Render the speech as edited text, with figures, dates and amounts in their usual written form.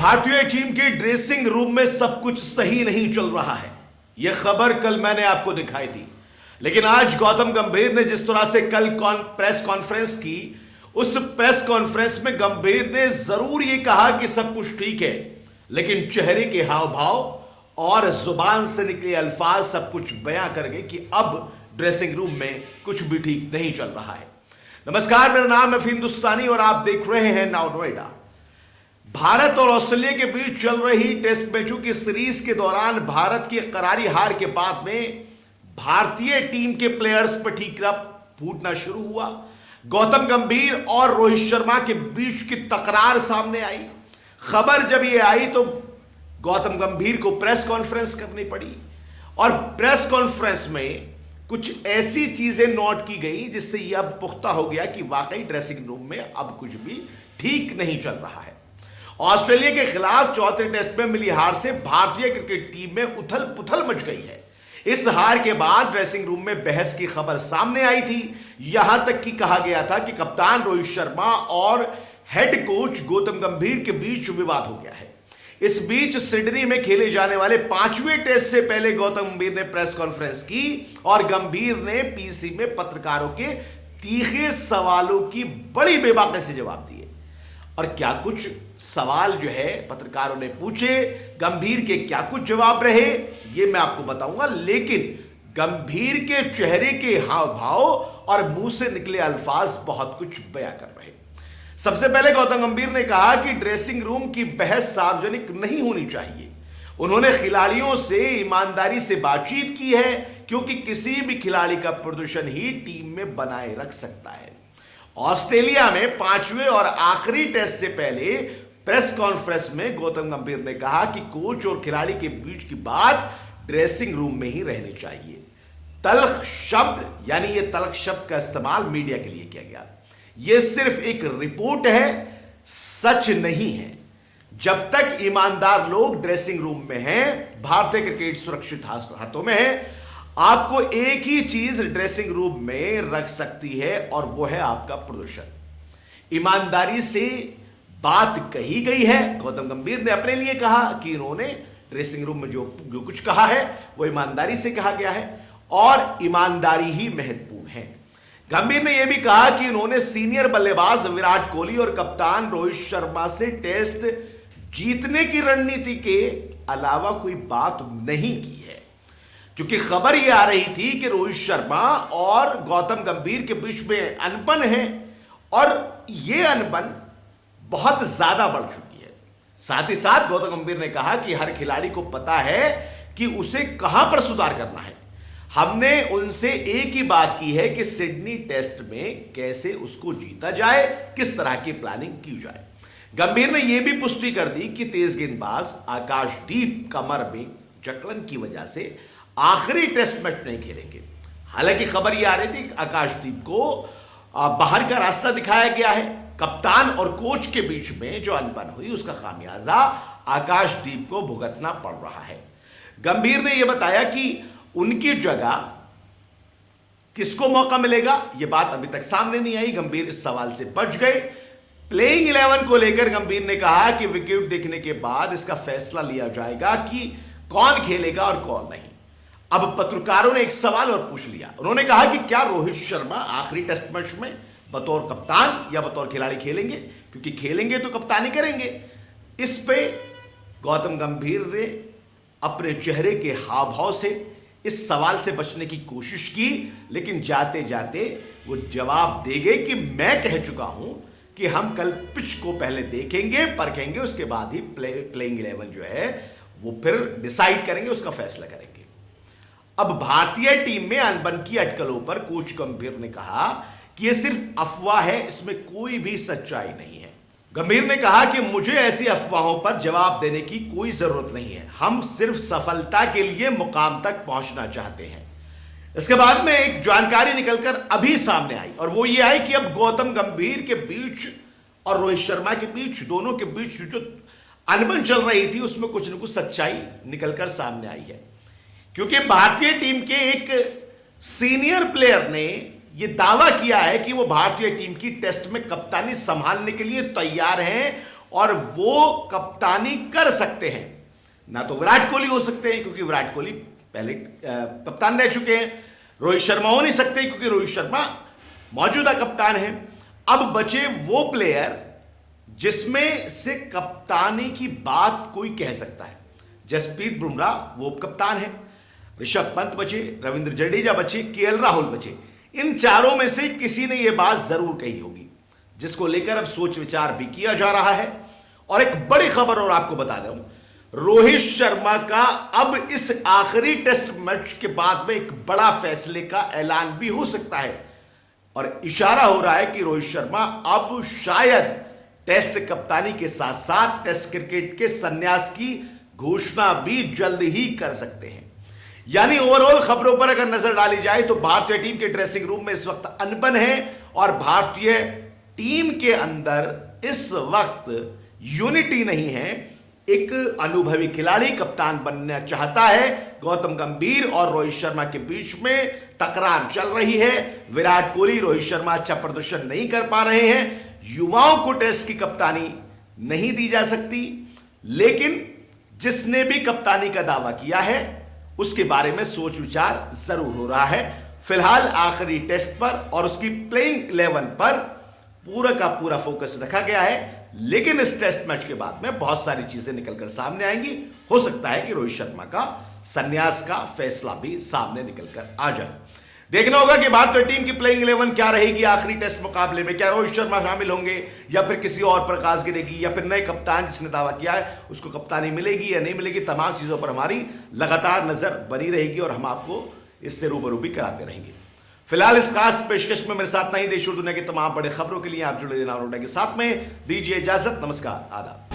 भारतीय टीम के dressing room में सब कुछ सही नहीं चल रहा है। यह खबर कल मैंने आपको दिखाई थी, लेकिन आज गौतम गंभीर ने जिस तरह से कल प्रेस कॉन्फ्रेंस की, उस प्रेस कॉन्फ्रेंस में गंभीर ने जरूर यह कहा कि सब कुछ ठीक है, लेकिन चेहरे के हाव भाव और जुबान से निकले अल्फाज सब कुछ बयां कर गए कि अब ड्रेसिंग रूम में कुछ भी ठीक नहीं चल रहा है। नमस्कार, मेरा नाम है हिंदुस्तानी और आप देख रहे हैं नाउ नोएडा। भारत और ऑस्ट्रेलिया के बीच चल रही टेस्ट मैचों की सीरीज के दौरान भारत की करारी हार के बाद में भारतीय टीम के प्लेयर्स पर ठीकरा फूटना शुरू हुआ। गौतम गंभीर और रोहित शर्मा के बीच की तकरार सामने आई। खबर जब यह आई तो गौतम गंभीर को प्रेस कॉन्फ्रेंस करनी पड़ी और प्रेस कॉन्फ्रेंस में कुछ ऐसी चीजें नोट की गई जिससे यह अब पुख्ता हो गया कि वाकई ड्रेसिंग रूम में अब कुछ भी ठीक नहीं चल रहा है। ऑस्ट्रेलिया के खिलाफ चौथे टेस्ट में मिली हार से भारतीय क्रिकेट टीम में उथल पुथल मच गई है। इस हार के बाद ड्रेसिंग रूम में बहस की खबर सामने आई थी। यहां तक कि कहा गया था कि कप्तान रोहित शर्मा और हेड कोच गौतम गंभीर के बीच विवाद हो गया है। इस बीच सिडनी में खेले जाने वाले 5वें टेस्ट से पहले गौतम गंभीर ने प्रेस कॉन्फ्रेंस की और गंभीर ने पीसी में पत्रकारों के तीखे सवालों की बड़ी बेबाकी से जवाब दिए। और क्या कुछ सवाल जो है पत्रकारों ने पूछे, गंभीर के क्या कुछ जवाब रहे, ये मैं आपको बताऊंगा। लेकिन गंभीर के चेहरे के हाव भाव और मुंह से निकले अल्फाज बहुत कुछ बयां कर रहे। सबसे पहले गौतम गंभीर ने कहा कि ड्रेसिंग रूम की बहस सार्वजनिक नहीं होनी चाहिए। उन्होंने खिलाड़ियों से ईमानदारी से बातचीत की है, क्योंकि किसी भी खिलाड़ी का प्रदर्शन ही टीम में बनाए रख सकता है। ऑस्ट्रेलिया में 5वें और आखिरी टेस्ट से पहले प्रेस कॉन्फ्रेंस में गौतम गंभीर ने कहा कि कोच और खिलाड़ी के बीच की बात ड्रेसिंग रूम में ही रहनी चाहिए। तल्ख शब्द, यानी यह तल्ख शब्द का इस्तेमाल मीडिया के लिए किया गया। यह सिर्फ एक रिपोर्ट है, सच नहीं है। जब तक ईमानदार लोग ड्रेसिंग रूम में हैं, भारतीय क्रिकेट सुरक्षित हाथों में है। आपको एक ही चीज ड्रेसिंग रूम में रख सकती है और वो है आपका प्रदर्शन। ईमानदारी से बात कही गई है। गौतम गंभीर ने अपने लिए कहा कि इन्होंने ड्रेसिंग रूम में जो कुछ कहा है वो ईमानदारी से कहा गया है और ईमानदारी ही महत्वपूर्ण है। गंभीर ने यह भी कहा कि इन्होंने सीनियर बल्लेबाज विराट कोहली और कप्तान रोहित शर्मा से टेस्ट जीतने की रणनीति के अलावा कोई बात नहीं की है, क्योंकि खबर यह आ रही थी कि रोहित शर्मा और गौतम गंभीर के बीच में अनबन है और यह अनबन बहुत ज्यादा बढ़ चुकी है। साथ ही साथ गौतम गंभीर ने कहा कि हर खिलाड़ी को पता है कि उसे कहां पर सुधार करना है। हमने उनसे एक ही बात की है कि सिडनी टेस्ट में कैसे उसको जीता जाए, किस तरह की प्लानिंग की जाए। गंभीर ने यह भी पुष्टि कर दी कि तेज गेंदबाज आकाशदीप कमर में जकड़न की वजह से आखिरी टेस्ट मैच नहीं खेलेंगे। हालांकि खबर यह आ रही थी कि आकाशदीप को बाहर का रास्ता दिखाया गया है। कप्तान और कोच के बीच में जो अनबन हुई उसका खामियाजा आकाशदीप को भुगतना पड़ रहा है। गंभीर ने यह बताया कि उनकी जगह किसको मौका मिलेगा, यह बात अभी तक सामने नहीं आई। गंभीर इस सवाल से बच गए। प्लेइंग 11 को लेकर गंभीर ने कहा कि विकेट देखने के बाद इसका फैसला लिया जाएगा कि कौन खेलेगा और कौन नहीं। अब पत्रकारों ने एक सवाल और पूछ लिया। उन्होंने कहा कि क्या रोहित शर्मा आखिरी टेस्ट मैच में बतौर कप्तान या बतौर खिलाड़ी खेलेंगे, क्योंकि खेलेंगे तो कप्तानी करेंगे। इस पे गौतम गंभीर ने अपने चेहरे के हाव भाव से इस सवाल से बचने की कोशिश की, लेकिन जाते जाते वो जवाब दे गए कि मैं कह चुका हूं कि हम कल पिच को पहले देखेंगे, परखेंगे, उसके बाद ही प्लेइंग 11 जो है वो फिर डिसाइड करेंगे, उसका फैसला करेंगे। अब भारतीय टीम में अनबन की अटकलों पर कोच गंभीर ने कहा कि यह सिर्फ अफवाह है, इसमें कोई भी सच्चाई नहीं है। गंभीर ने कहा कि मुझे ऐसी अफवाहों पर जवाब देने की कोई जरूरत नहीं है। हम सिर्फ सफलता के लिए मुकाम तक पहुंचना चाहते हैं। इसके बाद में एक जानकारी निकलकर अभी सामने आई और वो ये आई कि अब गौतम गंभीर के बीच और रोहित शर्मा के बीच, दोनों के बीच जो अनबन चल रही थी उसमें कुछ न कुछ सच्चाई निकलकर सामने आई है। क्योंकि भारतीय टीम के एक सीनियर प्लेयर ने यह दावा किया है कि वो भारतीय टीम की टेस्ट में कप्तानी संभालने के लिए तैयार हैं और वो कप्तानी कर सकते हैं। ना तो विराट कोहली हो सकते हैं क्योंकि विराट कोहली पहले कप्तान रह चुके हैं, रोहित शर्मा हो नहीं सकते क्योंकि रोहित शर्मा मौजूदा कप्तान है। अब बचे वो प्लेयर जिसमें से कप्तानी की बात कोई कह सकता है। जसप्रीत बुमराह वो कप्तान है, ऋषभ पंत बचे, रविंद्र जडेजा बचे, केएल राहुल बचे। इन चारों में से किसी ने यह बात जरूर कही होगी जिसको लेकर अब सोच विचार भी किया जा रहा है। और एक बड़ी खबर और आपको बता दूं, रोहित शर्मा का अब इस आखिरी टेस्ट मैच के बाद में एक बड़ा फैसले का ऐलान भी हो सकता है और इशारा हो रहा है कि रोहित शर्मा अब शायद टेस्ट कप्तानी के साथ साथ टेस्ट क्रिकेट के संन्यास की घोषणा भी जल्द ही कर सकते हैं। यानी ओवरऑल खबरों पर अगर नजर डाली जाए तो भारतीय टीम के ड्रेसिंग रूम में इस वक्त अनबन है और भारतीय टीम के अंदर इस वक्त यूनिटी नहीं है। एक अनुभवी खिलाड़ी कप्तान बनना चाहता है, गौतम गंभीर और रोहित शर्मा के बीच में तकरार चल रही है। विराट कोहली, रोहित शर्मा अच्छा प्रदर्शन नहीं कर पा रहे हैं, युवाओं को टेस्ट की कप्तानी नहीं दी जा सकती। लेकिन जिसने भी कप्तानी का दावा किया है उसके बारे में सोच विचार जरूर हो रहा है। फिलहाल आखिरी टेस्ट पर और उसकी प्लेइंग 11 पर पूरा का पूरा फोकस रखा गया है। लेकिन इस टेस्ट मैच के बाद में बहुत सारी चीजें निकलकर सामने आएंगी। हो सकता है कि रोहित शर्मा का संन्यास का फैसला भी सामने निकलकर आ जाए। देखना होगा कि भारतीय टीम की प्लेइंग 11 क्या रहेगी आखिरी टेस्ट मुकाबले में। क्या रोहित शर्मा शामिल होंगे या फिर किसी और पर प्रकाश गिरेगी या फिर नए कप्तान जिसने दावा किया है उसको कप्तानी मिलेगी या नहीं मिलेगी। तमाम चीजों पर हमारी लगातार नजर बनी रहेगी और हम आपको इससे रूबरू भी कराते रहेंगे। फिलहाल इस खास पेशकश में मेरे साथ नहीं, देश और दुनिया की तमाम बड़े खबरों के लिए आप जुड़े रहना के साथ में दीजिए इजाजत। नमस्कार, आदाब।